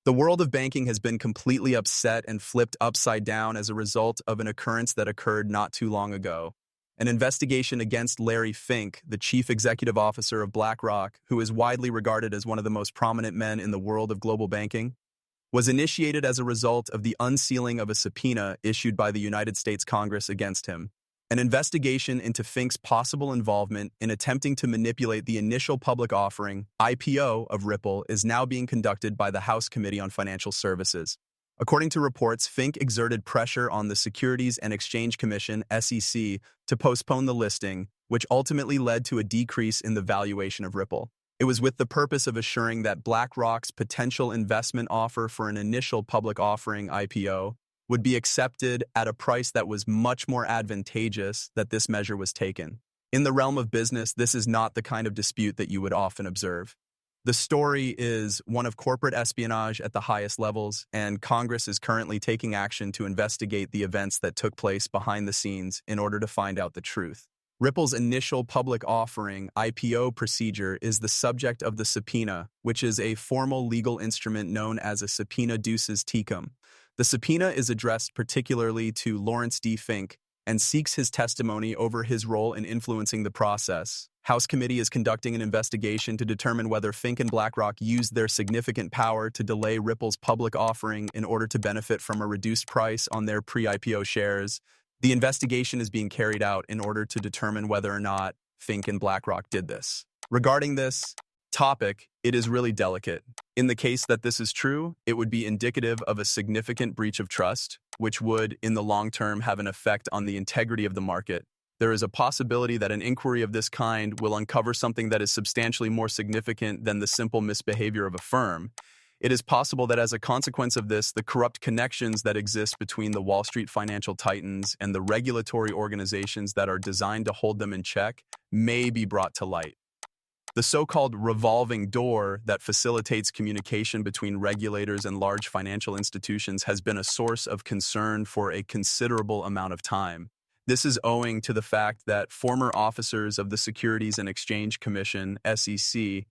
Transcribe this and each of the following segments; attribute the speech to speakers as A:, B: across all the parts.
A: The world of banking has been completely upset and flipped upside down as a result of an occurrence that occurred not too long ago. An investigation against Larry Fink, the chief executive officer of BlackRock, who is widely regarded as one of the most prominent men in the world of global banking, was initiated as a result of the unsealing of a subpoena issued by the United States Congress against him. An investigation into Fink's possible involvement in attempting to manipulate the initial public offering, IPO, of Ripple is now being conducted by the House Committee on Financial Services. According to reports, Fink exerted pressure on the Securities and Exchange Commission, SEC, to postpone the listing, which ultimately led to a decrease in the valuation of Ripple. It was with the purpose of assuring that BlackRock's potential investment offer for an initial public offering, IPO, would be accepted at a price that was much more advantageous that this measure was taken. In the realm of business, this is not the kind of dispute that you would often observe. The story is one of corporate espionage at the highest levels, and Congress is currently taking action to investigate the events that took place behind the scenes in order to find out the truth. Ripple's initial public offering, IPO procedure, is the subject of the subpoena, which is a formal legal instrument known as a subpoena duces tecum. The subpoena is addressed particularly to Lawrence D. Fink and seeks his testimony over his role in influencing the process. House Committee is conducting an investigation to determine whether Fink and BlackRock used their significant power to delay Ripple's public offering in order to benefit from a reduced price on their pre-IPO shares. The investigation is being carried out in order to determine whether or not Fink and BlackRock did this. Regarding this topic, it is really delicate. In the case that this is true, it would be indicative of a significant breach of trust, which would, in the long term, have an effect on the integrity of the market. There is a possibility that an inquiry of this kind will uncover something that is substantially more significant than the simple misbehavior of a firm. It is possible that as a consequence of this, the corrupt connections that exist between the Wall Street financial titans and the regulatory organizations that are designed to hold them in check may be brought to light. The so-called revolving door that facilitates communication between regulators and large financial institutions has been a source of concern for a considerable amount of time. This is owing to the fact that former officers of the Securities and Exchange Commission, SEC,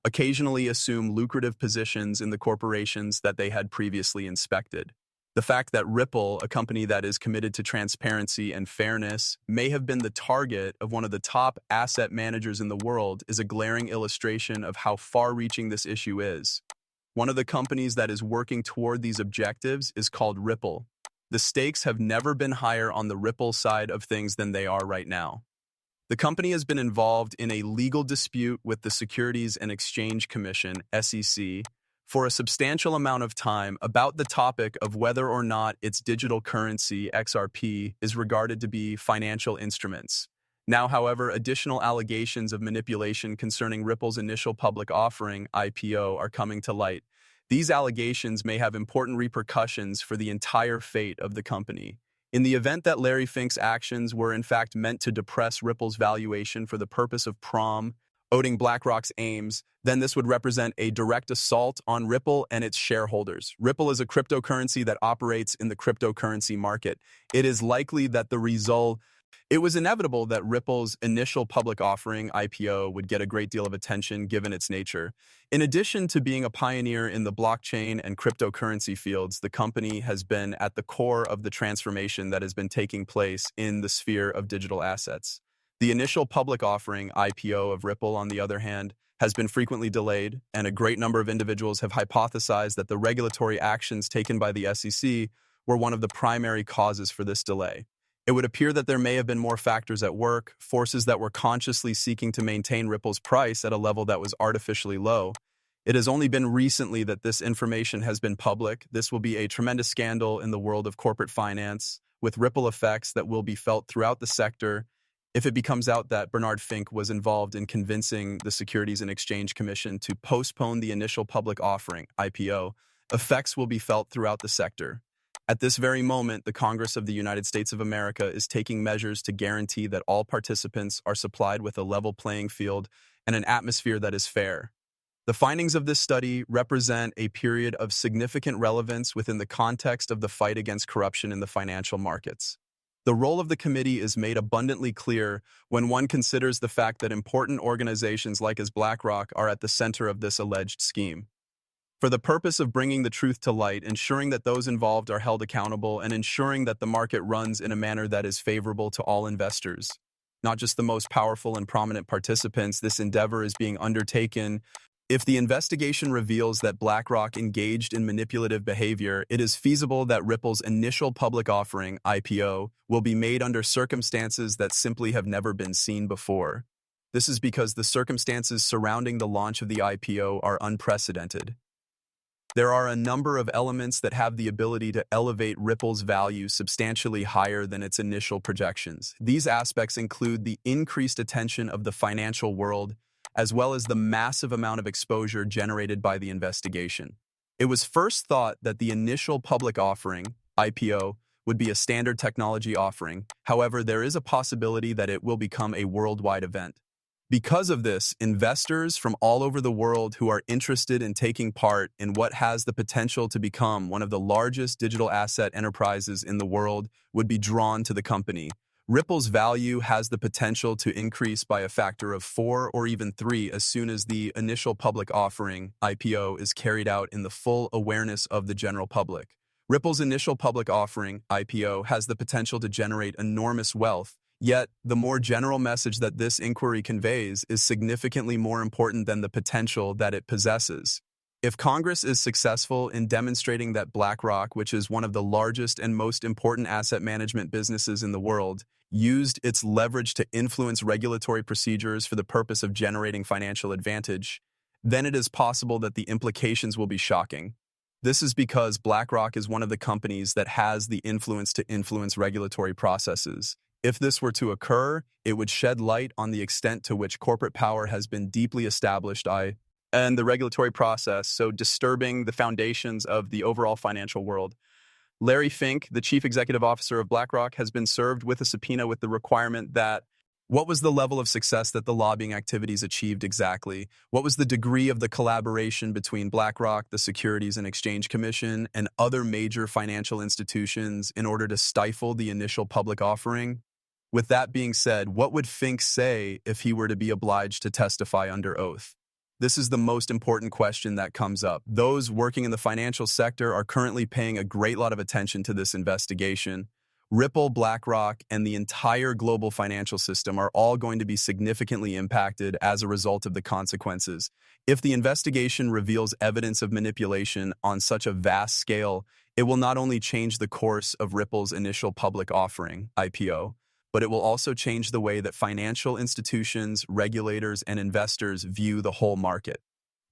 A: occasionally assume lucrative positions in the corporations that they had previously inspected. The fact that Ripple, a company that is committed to transparency and fairness, may have been the target of one of the top asset managers in the world is a glaring illustration of how far-reaching this issue is. One of the companies that is working toward these objectives is called Ripple. The stakes have never been higher on the Ripple side of things than they are right now. The company has been involved in a legal dispute with the Securities and Exchange Commission, SEC, for a substantial amount of time about the topic of whether or not its digital currency, XRP, is regarded to be financial instruments. Now, however, additional allegations of manipulation concerning Ripple's initial public offering, IPO, are coming to light. These allegations may have important repercussions for the entire fate of the company. In the event that Larry Fink's actions were in fact meant to depress Ripple's valuation for the purpose of promoting BlackRock's aims, then this would represent a direct assault on Ripple and its shareholders. Ripple is a cryptocurrency that operates in the cryptocurrency market. It is likely that it was inevitable that Ripple's initial public offering, IPO, would get a great deal of attention given its nature. In addition to being a pioneer in the blockchain and cryptocurrency fields, the company has been at the core of the transformation that has been taking place in the sphere of digital assets. The initial public offering, IPO, of Ripple, on the other hand, has been frequently delayed, and a great number of individuals have hypothesized that the regulatory actions taken by the SEC were one of the primary causes for this delay. It would appear that there may have been more factors at work, forces that were consciously seeking to maintain Ripple's price at a level that was artificially low. It has only been recently that this information has been public. This will be a tremendous scandal in the world of corporate finance, with ripple effects that will be felt throughout the sector. If it becomes out that Bernard Fink was involved in convincing the Securities and Exchange Commission to postpone the initial public offering, IPO, effects will be felt throughout the sector. At this very moment, the Congress of the United States of America is taking measures to guarantee that all participants are supplied with a level playing field and an atmosphere that is fair. The findings of this study represent a period of significant relevance within the context of the fight against corruption in the financial markets. The role of the committee is made abundantly clear when one considers the fact that important organizations like as BlackRock are at the center of this alleged scheme. for the purpose of bringing the truth to light, ensuring that those involved are held accountable, and ensuring that the market runs in a manner that is favorable to all investors. Not just the most powerful and prominent participants, this endeavor is being undertaken. If the investigation reveals that BlackRock engaged in manipulative behavior, it is feasible that Ripple's initial public offering, IPO, will be made under circumstances that simply have never been seen before. This is because the circumstances surrounding the launch of the IPO are unprecedented. There are a number of elements that have the ability to elevate Ripple's value substantially higher than its initial projections. These aspects include the increased attention of the financial world, as well as the massive amount of exposure generated by the investigation. It was first thought that the initial public offering, IPO, would be a standard technology offering. However, there is a possibility that it will become a worldwide event. Because of this, investors from all over the world who are interested in taking part in what has the potential to become one of the largest digital asset enterprises in the world would be drawn to the company. Ripple's value has the potential to increase by a factor of 4 or even 3 as soon as the initial public offering, IPO, is carried out in the full awareness of the general public. Ripple's initial public offering, IPO, has the potential to generate enormous wealth. Yet, the more general message that this inquiry conveys is significantly more important than the potential that it possesses. If Congress is successful in demonstrating that BlackRock, which is one of the largest and most important asset management businesses in the world, used its leverage to influence regulatory procedures for the purpose of generating financial advantage, then it is possible that the implications will be shocking. This is because BlackRock is one of the companies that has the influence to influence regulatory processes. If this were to occur, it would shed light on the extent to which corporate power has been deeply established and the regulatory process, so disturbing the foundations of the overall financial world. Larry Fink, the chief executive officer of BlackRock, has been served with a subpoena with the requirement that what was the level of success that the lobbying activities achieved exactly? What was the degree of the collaboration between BlackRock, the Securities and Exchange Commission, and other major financial institutions in order to stifle the initial public offering? With that being said, what would Fink say if he were to be obliged to testify under oath? This is the most important question that comes up. Those working in the financial sector are currently paying a great lot of attention to this investigation. Ripple, BlackRock, and the entire global financial system are all going to be significantly impacted as a result of the consequences. If the investigation reveals evidence of manipulation on such a vast scale, it will not only change the course of Ripple's initial public offering, IPO, but it will also change the way that financial institutions, regulators, and investors view the whole market.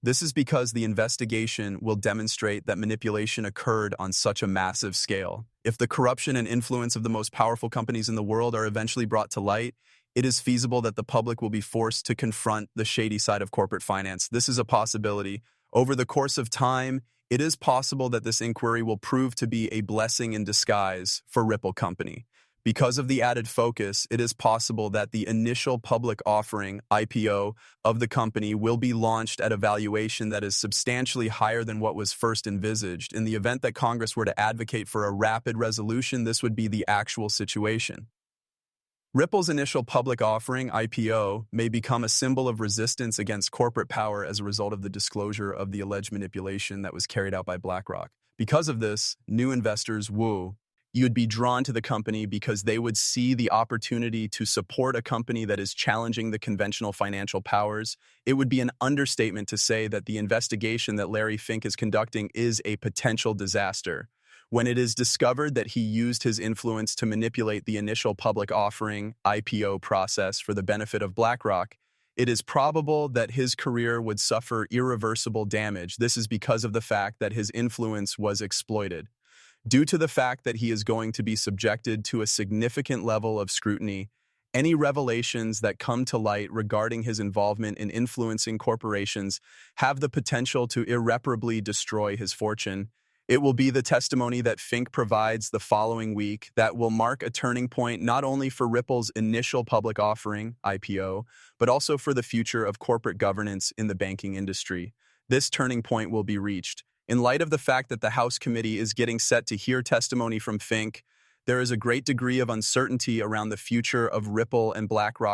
A: This is because the investigation will demonstrate that manipulation occurred on such a massive scale. If the corruption and influence of the most powerful companies in the world are eventually brought to light, it is feasible that the public will be forced to confront the shady side of corporate finance. This is a possibility. Over the course of time, it is possible that this inquiry will prove to be a blessing in disguise for Ripple Company. Because of the added focus, it is possible that the initial public offering, IPO, of the company will be launched at a valuation that is substantially higher than what was first envisaged. In the event that Congress were to advocate for a rapid resolution, this would be the actual situation. Ripple's initial public offering, IPO, may become a symbol of resistance against corporate power as a result of the disclosure of the alleged manipulation that was carried out by BlackRock. Because of this, new investors, you would be drawn to the company because they would see the opportunity to support a company that is challenging the conventional financial powers. It would be an understatement to say that the investigation that Larry Fink is conducting is a potential disaster. When it is discovered that he used his influence to manipulate the initial public offering, IPO process for the benefit of BlackRock, it is probable that his career would suffer irreversible damage. This is because of the fact that his influence was exploited. Due to the fact that he is going to be subjected to a significant level of scrutiny, any revelations that come to light regarding his involvement in influencing corporations have the potential to irreparably destroy his fortune. It will be the testimony that Fink provides the following week that will mark a turning point not only for Ripple's initial public offering, IPO, but also for the future of corporate governance in the banking industry. This turning point will be reached. In light of the fact that the House Committee is getting set to hear testimony from Fink, there is a great degree of uncertainty around the future of Ripple and BlackRock